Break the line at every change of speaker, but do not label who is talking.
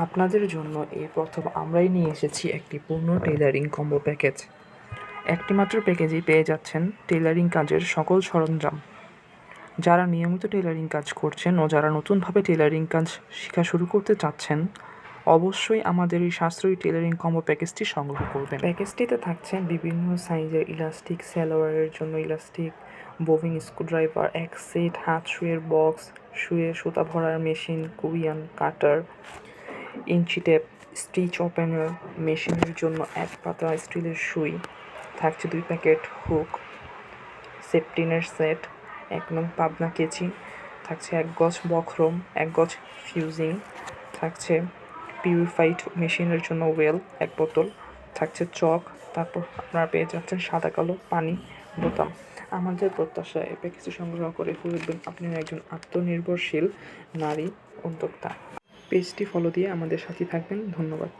আপনাদের জন্য এই প্রথম আমরাই নিয়ে এসেছি একটি পূর্ণ টেইলারিং কম্বো প্যাকেজ। একটি মাত্র প্যাকেজেই পেয়ে যাচ্ছেন টেইলারিং কাজের সকল সরঞ্জাম। যারা নিয়মিত টেইলারিং কাজ করছেন ও যারা নতুনভাবে টেইলারিং কাজ শেখা শুরু করতে চাচ্ছেন, অবশ্যই আমাদের এই সাশ্রয়ী টেইলারিং কম্বো প্যাকেজটি সংগ্রহ করবেন। প্যাকেজটিতে থাকছে বিভিন্ন সাইজের ইলাস্টিক, সালোয়ারের জন্য ইলাস্টিক, বোভিং স্ক্রুড্রাইভার, এক সেট হাত সুইয়ের বক্স, সুইয়ের সুতা ভরার মেশিন, কুরিয়ান কাটার, ইঞ্চি টেপ, স্টিচ ওপেনার, মেশিনের জন্য এক পাতা স্টিলের সুই, থাকছে 2 প্যাকেট হুক, সেফটিনের সেট, 1 নং পাবনা কেচি, থাকছে 1 গজ বক্রম, 1 গজ ফিউজিং, থাকছে পিউরিফাইড মেশিনের জন্য ওয়েল 1 বোতল, থাকছে চক, তারপর আপনারা পেয়ে যাচ্ছেন সাদা কালো পানি বোতাম। আমাদের প্রত্যাশা এই প্যাকেজটি সংগ্রহ করে হবেন আপনি একজন আত্মনির্ভরশীল নারী উদ্যোক্তা। পেজটি ফলো দিয়ে আমাদের সাথে থাকবেন। ধন্যবাদ।